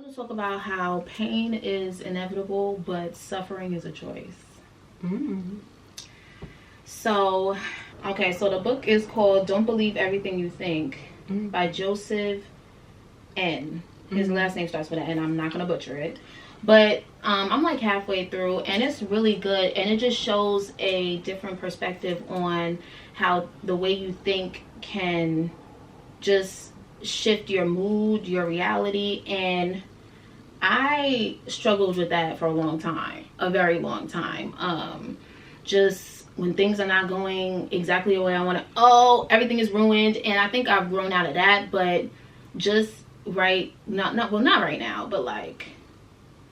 want to talk about how pain is inevitable, but suffering is a choice. Mm. So, okay, so the book is called Don't Believe Everything You Think by Joseph N. His last name starts with an N. I'm not going to butcher it. But I'm like halfway through, and it's really good. And it just shows a different perspective on how the way you think can just shift your mood, your reality. And I struggled with that for a long time, a very long time. Just when things are not going exactly the way I want to, oh, everything is ruined. And I think I've grown out of that, but just not right now, but like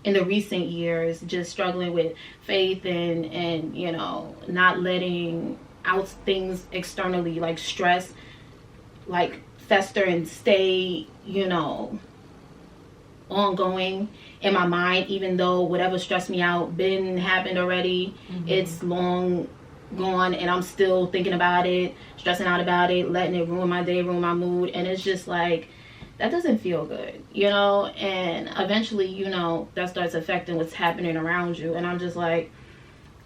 in the recent years, just struggling with faith and you know, not letting out things externally like stress, like fester and stay, you know, ongoing in my mind, even though whatever stressed me out happened already. It's long gone and I'm still thinking about it, stressing out about it, letting it ruin my day, ruin my mood. And it's just like, that doesn't feel good, you know. And eventually, you know, that starts affecting what's happening around you. And I'm just like,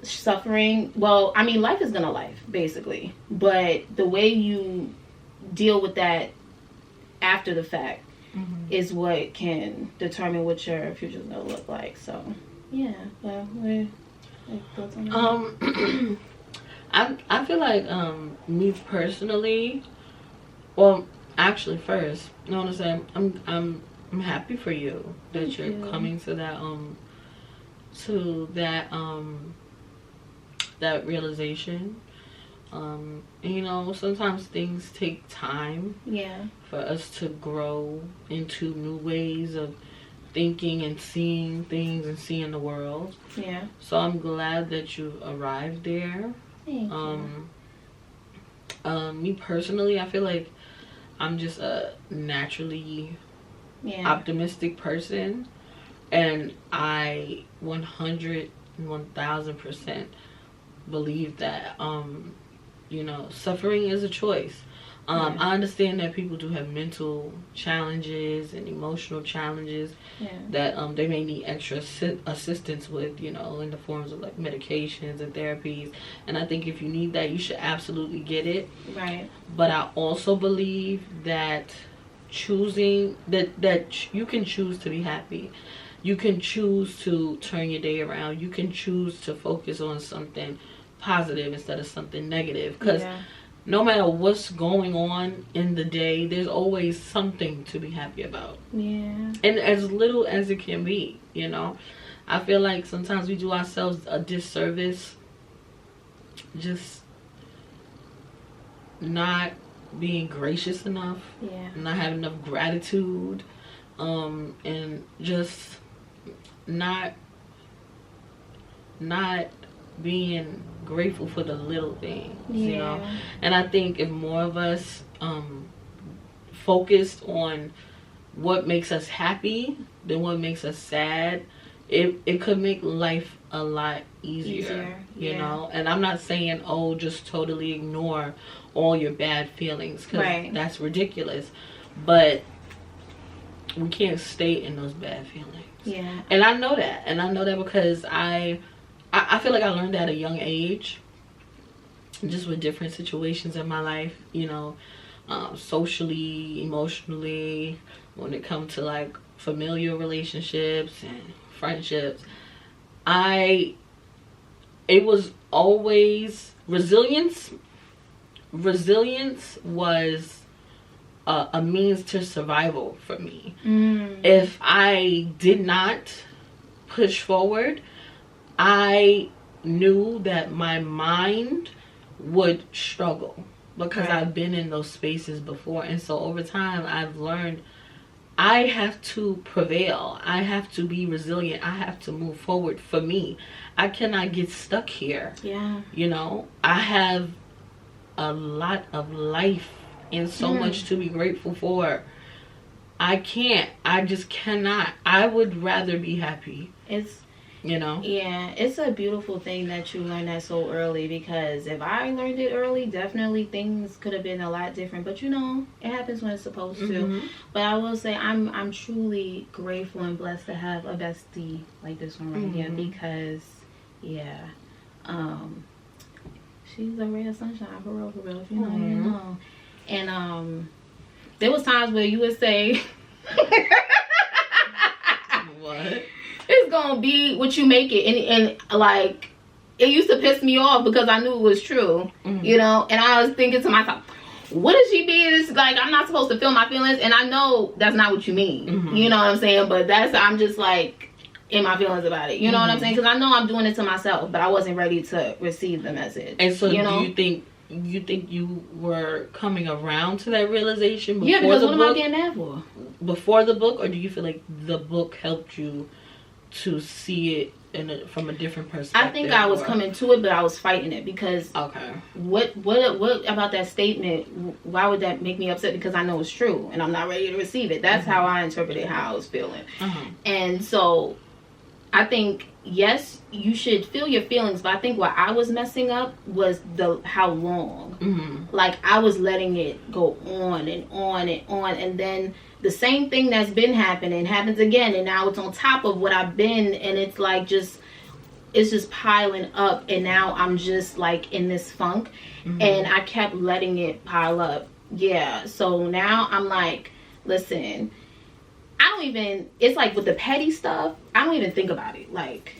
suffering, well, I mean, life is gonna life basically, but the way you deal with that after the fact is what can determine what your future is gonna look like. So yeah, well, thoughts on that? I feel like me personally, well, actually first I want to say I'm happy for you that Thank you're you. coming to that realization. You know, sometimes things take time Yeah, for us to grow into new ways of thinking and seeing things and seeing the world. yeah. So I'm glad that you arrived there. Thank you. Me personally, I feel like I'm just a naturally Yeah, optimistic person, and I 110,000% believe that you know, suffering is a choice. Yeah. I understand that people do have mental challenges and emotional challenges yeah, that they may need extra assistance with, you know, in the forms of like medications and therapies. And I think if you need that, you should absolutely get it. right. But I also believe that choosing that you can choose to be happy. You can choose to turn your day around. You can choose to focus on something positive instead of something negative, because Yeah, no matter what's going on in the day, there's always something to be happy about, yeah, and as little as it can be, you know. I feel like sometimes we do ourselves a disservice just not being gracious enough, yeah, not having enough gratitude, and just not being grateful for the little things, you know. yeah, And I think if more of us focused on what makes us happy than what makes us sad, it could make life a lot easier, you yeah. know. And I'm not saying, oh, just totally ignore all your bad feelings, because Right. that's ridiculous. But we can't stay in those bad feelings. Yeah, And I know that because I feel like I learned at a young age, just with different situations in my life, you know, socially, emotionally, when it comes to like familial relationships and friendships. It was always resilience. Resilience was a means to survival for me. If I did not push forward, I knew that my mind would struggle, because Right. I've been in those spaces before. And so over time, I've learned I have to prevail. I have to be resilient. I have to move forward for me. I cannot get stuck here. yeah, You know, I have a lot of life and so much to be grateful for. I just cannot. I would rather be happy. you know. Yeah, it's a beautiful thing that you learned that so early, because if I learned it early, definitely things could have been a lot different. But you know, it happens when it's supposed to. But I will say I'm truly grateful and blessed to have a bestie like this one right here, because yeah, she's a ray of sunshine, for real, if you know, you know. And there was times where you would say what? It's gonna be what you make it, and like, it used to piss me off because I knew it was true, you know. And I was thinking to myself, what is she being? It's like, I'm not supposed to feel my feelings, and I know that's not what you mean, you know what I'm saying? But I'm just like in my feelings about it, you know what I'm saying? Because I know I'm doing it to myself, but I wasn't ready to receive the message. And so, you know? do you think you were coming around to that realization before because the what book? Am I getting mad for? Before the book, or do you feel like the book helped you to see it from a different perspective? I think I was coming to it, but I was fighting it, because what about that statement? Why would that make me upset? Because I know it's true and I'm not ready to receive it. That's how I interpreted how I was feeling. And so I think, yes, you should feel your feelings, but I think what I was messing up was how long. Like, I was letting it go on and on and on, and then the same thing that's been happening happens again, and now it's on top of what I've been, and it's like it's just piling up, and now I'm just like in this funk, and I kept letting it pile up. Yeah, so now I'm like, listen, it's like with the petty stuff, I don't even think about it. Like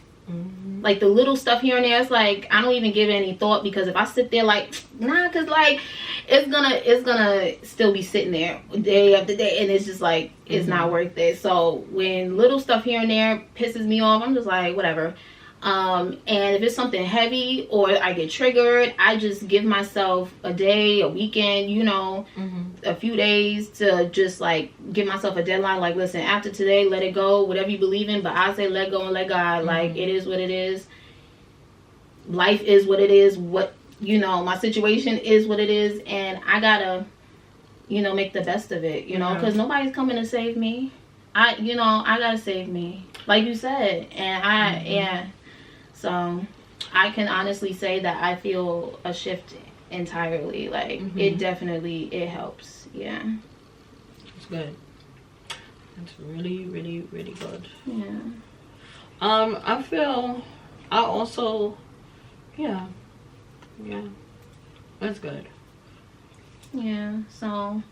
the little stuff here and there, it's like I don't even give it any thought, because if I sit there like, nah, because like it's gonna still be sitting there day after day, and it's just like it's not worth it. So when little stuff here and there pisses me off, I'm just like, whatever. And if it's something heavy or I get triggered, I just give myself a day, a weekend, you know, a few days to just like give myself a deadline. Like, listen, after today, let it go, whatever you believe in. But I say let go and let God. Like, it is what it is. Life is what it is. My situation is what it is. And I gotta, make the best of it, because nobody's coming to save me. I gotta save me. Like you said. And so I can honestly say that I feel a shift entirely. Like, it helps. Yeah. It's good. It's really, really, really good. Yeah. I also, yeah. That's good. Yeah. So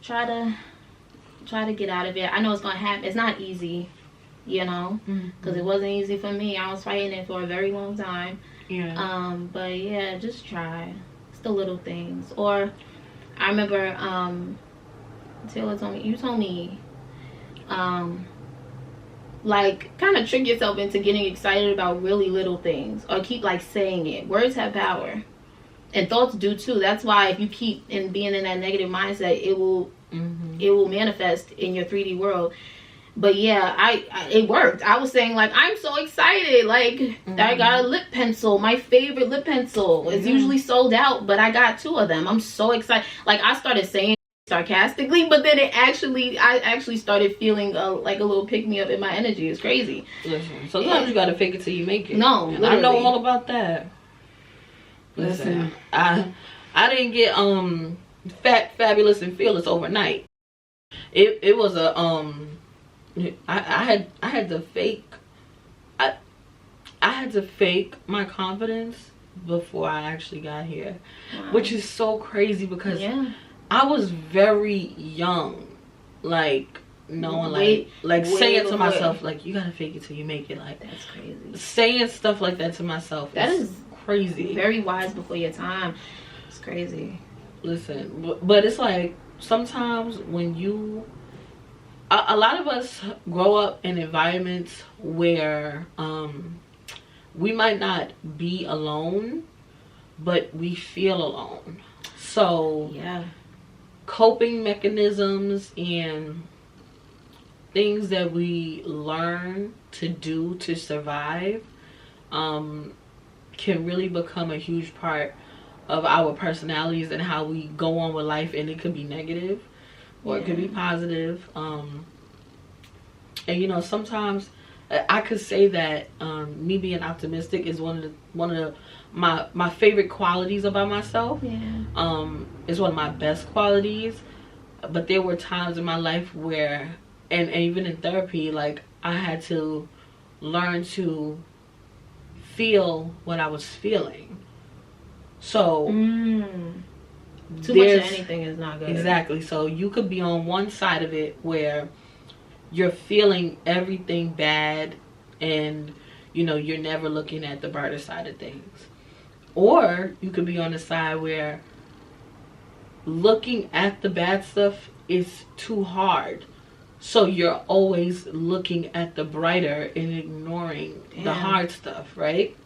try to get out of it. I know it's gonna happen. It's not easy. Because it wasn't easy for me. I was fighting it for a very long time. Yeah. But yeah, just try. It's the little things. Or I remember Taylor told me like, kind of trick yourself into getting excited about really little things, or keep like saying it. Words have power, and thoughts do too. That's why if you keep being in that negative mindset, it will manifest in your 3D world. But yeah, it worked. I was saying, like, I'm so excited. Like, I got a lip pencil. My favorite lip pencil. It's usually sold out, but I got 2 of them. I'm so excited. Like, I started saying sarcastically, but then I actually started feeling like a little pick-me-up in my energy. It's crazy. Listen, sometimes you gotta fake it till you make it. No, literally. I know all about that. Listen, I didn't get fat, fabulous, and fearless overnight. It was a I had to fake my confidence before I actually got here. Wow. Which is so crazy, because I was very young, like knowing like saying to myself, like, you gotta fake it till you make it. Like, that's crazy. Saying stuff like that to myself. That is crazy. Very wise before your time. It's crazy. Listen, but it's like sometimes when a lot of us grow up in environments where we might not be alone, but we feel alone. So coping mechanisms and things that we learn to do to survive can really become a huge part of our personalities and how we go on with life. And it could be negative, or it could be positive. And sometimes I could say that me being optimistic is one of my favorite qualities about myself. Yeah. It's one of my best qualities. But there were times in my life where, and even in therapy, like I had to learn to feel what I was feeling. So too much of anything is not good. Exactly. So you could be on one side of it where you're feeling everything bad, and you know you're never looking at the brighter side of things, or you could be on the side where looking at the bad stuff is too hard, so you're always looking at the brighter and ignoring the hard stuff, right?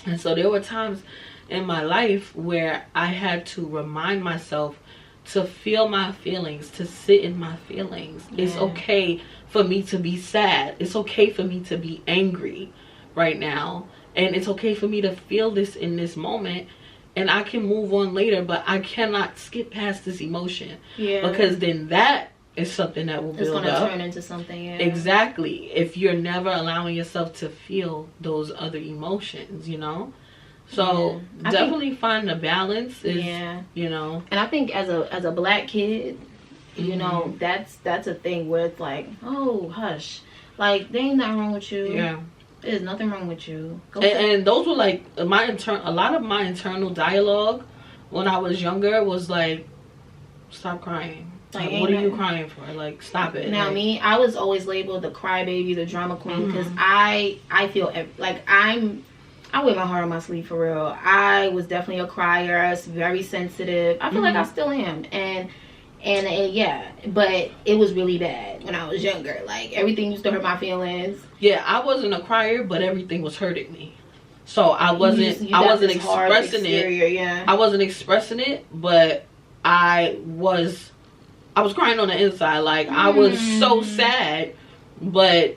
And so there were times in my life where I had to remind myself to feel my feelings, to sit in my feelings. It's okay for me to be sad. It's okay for me to be angry right now. And it's okay for me to feel this in this moment. And I can move on later, but I cannot skip past this emotion. Yeah. Because then that is something that will build up. It's going to turn into something, yeah. Exactly. If you're never allowing yourself to feel those other emotions, you know? So definitely find a balance is, you know. And I think as a black kid, you know, that's a thing where it's like, oh, hush. Like, there ain't nothing wrong with you. Yeah. There's nothing wrong with you. And those were like a lot of my internal dialogue when I was younger was like, stop crying. Like, what are you crying for? Like, stop it. Now, like, I was always labeled the crybaby, the drama queen, because I feel like I wear my heart on my sleeve for real. I was definitely a crier, very sensitive. I feel like I still am, and yeah, but it was really bad when I was younger. Like, everything used to hurt my feelings. Yeah, I wasn't a crier, but everything was hurting me. So I wasn't expressing it. Yeah. I wasn't expressing it, but I was crying on the inside. Like, I was so sad, but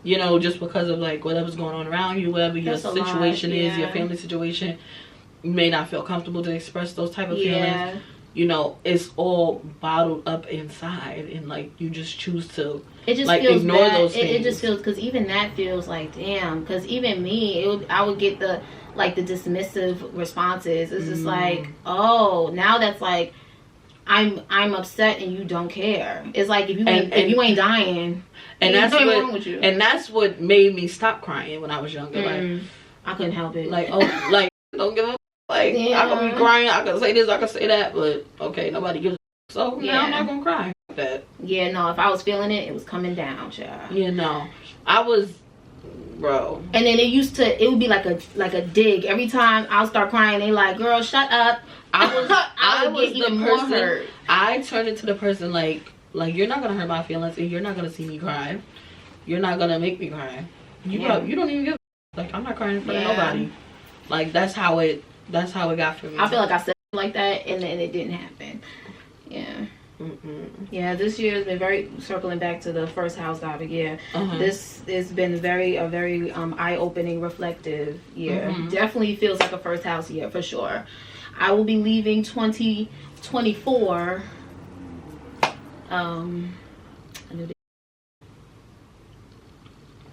you know, just because of like whatever's going on around you, whatever your situation is, your family situation, you may not feel comfortable to express those type of feelings. You know, it's all bottled up inside, and like you just choose to ignore those things. It just feels, because even that feels like, damn, because even me, I would get the dismissive responses. It's just like, oh, now that's like, I'm upset and you don't care. It's like, if you ain't dying, and that's wrong with you. And that's what made me stop crying when I was younger. Like, I couldn't help it. Like, oh, like, don't give a like, I could be crying, I could say this, I could say that, but okay, nobody gives a so now I'm not gonna cry like that. Yeah, no, if I was feeling it, it was coming down, child. Yeah, no, I was, bro. And then it would be like a dig every time I'll start crying. They like, girl, shut up. I was even more hurt. I turned into the person like you're not gonna hurt my feelings, and you're not gonna see me cry. You're not gonna make me cry. You don't even give like, I'm not crying in front of nobody. Like, that's how it got for me. I feel like I said like that, and then it didn't happen. Yeah. Yeah, this year has been very, circling back to the first house topic. Yeah, this has been a very eye-opening, reflective year. Definitely feels like a first house year for sure. I will be leaving 2024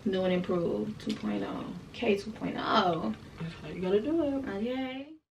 new and improved 2.0 K 2.0. That's how you gotta do it. Okay.